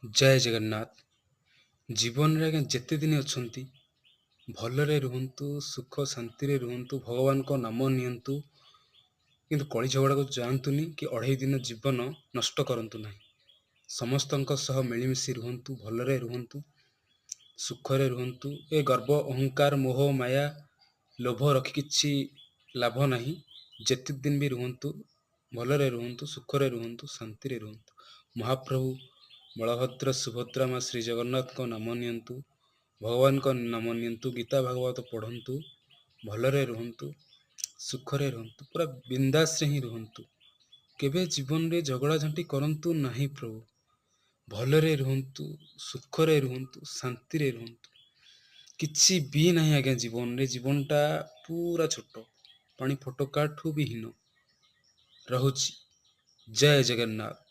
ଜୟ ଜଗନ୍ନାଥ। ଜୀବନରେ ଆଜ୍ଞା ଯେତେ ଦିନ ଅଛନ୍ତି ଭଲରେ ରୁହନ୍ତୁ, ସୁଖ ଶାନ୍ତିରେ ରୁହନ୍ତୁ, ଭଗବାନଙ୍କ ନାମ ନିଅନ୍ତୁ। କିନ୍ତୁ କଳି ଝଗଡ଼ାକୁ ଯାଆନ୍ତୁନି କି ଅଢ଼େଇ ଦିନ ଜୀବନ ନଷ୍ଟ କରନ୍ତୁ ନାହିଁ। ସମସ୍ତଙ୍କ ସହ ମିଳିମିଶି ରୁହନ୍ତୁ, ଭଲରେ ରୁହନ୍ତୁ, ସୁଖରେ ରୁହନ୍ତୁ। ଏ ଗର୍ବ ଅହଙ୍କାର ମୋହ ମାୟା ଲୋଭ ରଖି କିଛି ଲାଭ ନାହିଁ। ଯେତେ ଦିନ ବି ରୁହନ୍ତୁ, ଭଲରେ ରୁହନ୍ତୁ, ସୁଖରେ ରୁହନ୍ତୁ, ଶାନ୍ତିରେ ରୁହନ୍ତୁ। ମହାପ୍ରଭୁ ବଳଭଦ୍ର ସୁଭଦ୍ରା ମା ଶ୍ରୀ ଜଗନ୍ନାଥଙ୍କ ନାମ ନିଅନ୍ତୁ, ଭଗବାନଙ୍କ ନାମ ନିଅନ୍ତୁ, ଗୀତା ଭାଗବତ ପଢ଼ନ୍ତୁ, ଭଲରେ ରୁହନ୍ତୁ, ସୁଖରେ ରୁହନ୍ତୁ, ପୁରା ବିନ୍ଦାସରେ ହିଁ ରୁହନ୍ତୁ। କେବେ ଜୀବନରେ ଝଗଡ଼ା ଝାଣ୍ଟି କରନ୍ତୁ ନାହିଁ ପ୍ରଭୁ। ଭଲରେ ରୁହନ୍ତୁ, ସୁଖରେ ରୁହନ୍ତୁ, ଶାନ୍ତିରେ ରୁହନ୍ତୁ। କିଛି ବି ନାହିଁ ଆଜ୍ଞା ଜୀବନରେ। ଜୀବନଟା ପୁରା ଛୋଟ, ପାଣି ଫୋଟକାଠୁ ବି ହୀନ। ରହୁଛି। ଜୟ ଜଗନ୍ନାଥ।